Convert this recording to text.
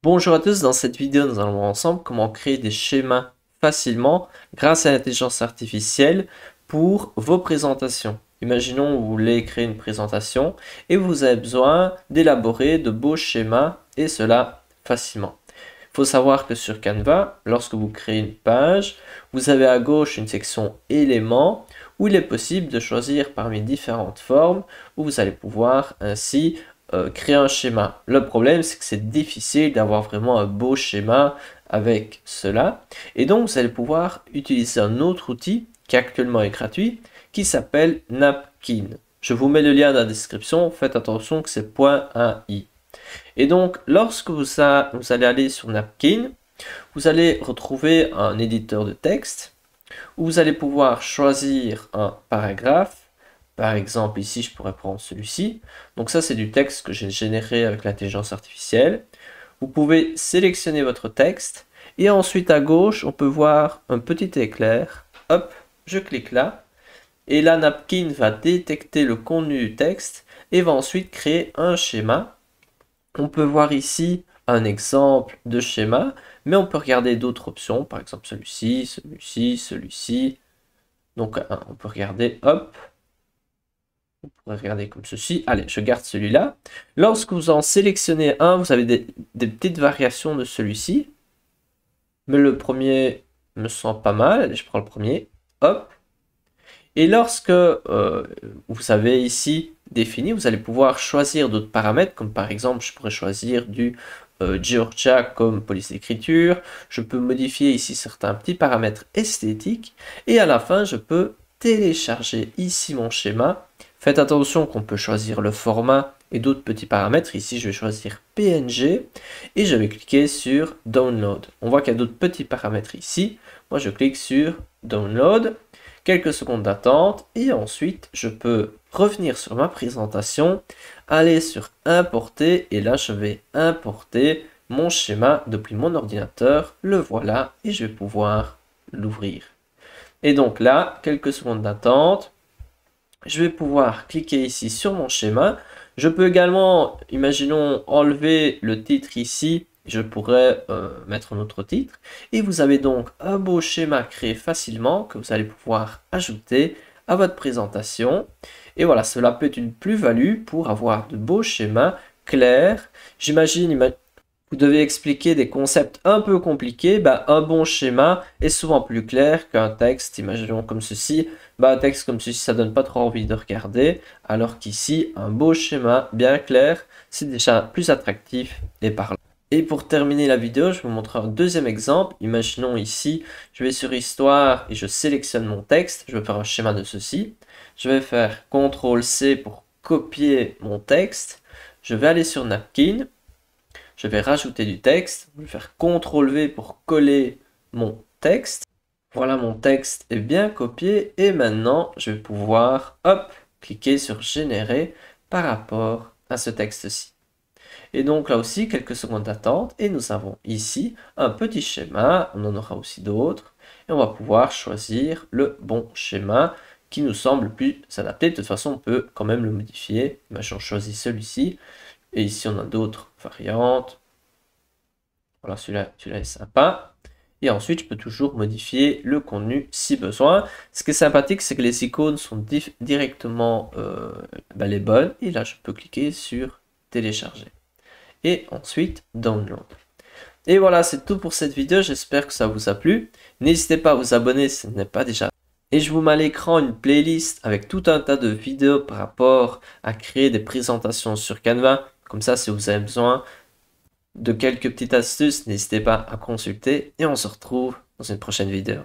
Bonjour à tous, dans cette vidéo nous allons voir ensemble comment créer des schémas facilement grâce à l'intelligence artificielle pour vos présentations. Imaginons que vous voulez créer une présentation et vous avez besoin d'élaborer de beaux schémas et cela facilement. Il faut savoir que sur Canva, lorsque vous créez une page, vous avez à gauche une section éléments où il est possible de choisir parmi différentes formes où vous allez pouvoir ainsi créer un schéma. Le problème, c'est que c'est difficile d'avoir vraiment un beau schéma avec cela. Et donc, vous allez pouvoir utiliser un autre outil qui actuellement est gratuit, qui s'appelle Napkin. Je vous mets le lien dans la description. Faites attention que c'est .ai. Et donc, lorsque vous allez aller sur Napkin, vous allez retrouver un éditeur de texte où vous allez pouvoir choisir un paragraphe. Par exemple, ici, je pourrais prendre celui-ci. Donc ça, c'est du texte que j'ai généré avec l'intelligence artificielle. Vous pouvez sélectionner votre texte. Et ensuite, à gauche, on peut voir un petit éclair. Hop, je clique là. Et là, Napkin va détecter le contenu du texte et va ensuite créer un schéma. On peut voir ici un exemple de schéma, mais on peut regarder d'autres options. Par exemple, celui-ci, celui-ci, celui-ci. Donc, on peut regarder, hop. On pourrait regarder comme ceci. Allez, je garde celui-là. Lorsque vous en sélectionnez un, vous avez des petites variations de celui-ci. Mais le premier me semble pas mal. Allez, je prends le premier. Hop. Et lorsque vous avez ici défini, vous allez pouvoir choisir d'autres paramètres, comme par exemple, je pourrais choisir du Georgia comme police d'écriture. Je peux modifier ici certains petits paramètres esthétiques. Et à la fin, je peux télécharger ici mon schéma. Faites attention qu'on peut choisir le format et d'autres petits paramètres. Ici, je vais choisir PNG et je vais cliquer sur Download. On voit qu'il y a d'autres petits paramètres ici. Moi, je clique sur Download. Quelques secondes d'attente et ensuite, je peux revenir sur ma présentation, aller sur Importer et là, je vais importer mon schéma depuis mon ordinateur. Le voilà et je vais pouvoir l'ouvrir. Et donc là, quelques secondes d'attente. Je vais pouvoir cliquer ici sur mon schéma. Je peux également, imaginons, enlever le titre ici. Je pourrais mettre un autre titre. Et vous avez donc un beau schéma créé facilement que vous allez pouvoir ajouter à votre présentation. Et voilà, cela peut être une plus-value pour avoir de beaux schémas clairs. J'imagine, vous devez expliquer des concepts un peu compliqués, un bon schéma est souvent plus clair qu'un texte, imaginons comme ceci. Un texte comme ceci, ça donne pas trop envie de regarder, alors qu'ici, un beau schéma bien clair, c'est déjà plus attractif et parlant. Et pour terminer la vidéo, je vais vous montrer un deuxième exemple. Imaginons ici, je vais sur Histoire et je sélectionne mon texte. Je vais faire un schéma de ceci. Je vais faire CTRL-C pour copier mon texte. Je vais aller sur Napkin. Je vais rajouter du texte. Je vais faire CTRL-V pour coller mon texte. Voilà, mon texte est bien copié. Et maintenant, je vais pouvoir, hop, cliquer sur Générer par rapport à ce texte-ci. Et donc là aussi, quelques secondes d'attente. Et nous avons ici un petit schéma. On en aura aussi d'autres. Et on va pouvoir choisir le bon schéma qui nous semble le plus adapté. De toute façon, on peut quand même le modifier. Imaginons, je choisis celui-ci. Et ici, on a d'autres variantes. Voilà, celui-là est sympa. Et ensuite, je peux toujours modifier le contenu si besoin. Ce qui est sympathique, c'est que les icônes sont directement les bonnes. Et là, je peux cliquer sur télécharger. Et ensuite, download. Et voilà, c'est tout pour cette vidéo. J'espère que ça vous a plu. N'hésitez pas à vous abonner si ce n'est pas déjà fait. Et je vous mets à l'écran une playlist avec tout un tas de vidéos par rapport à créer des présentations sur Canva. Comme ça, si vous avez besoin de quelques petites astuces, n'hésitez pas à consulter et on se retrouve dans une prochaine vidéo.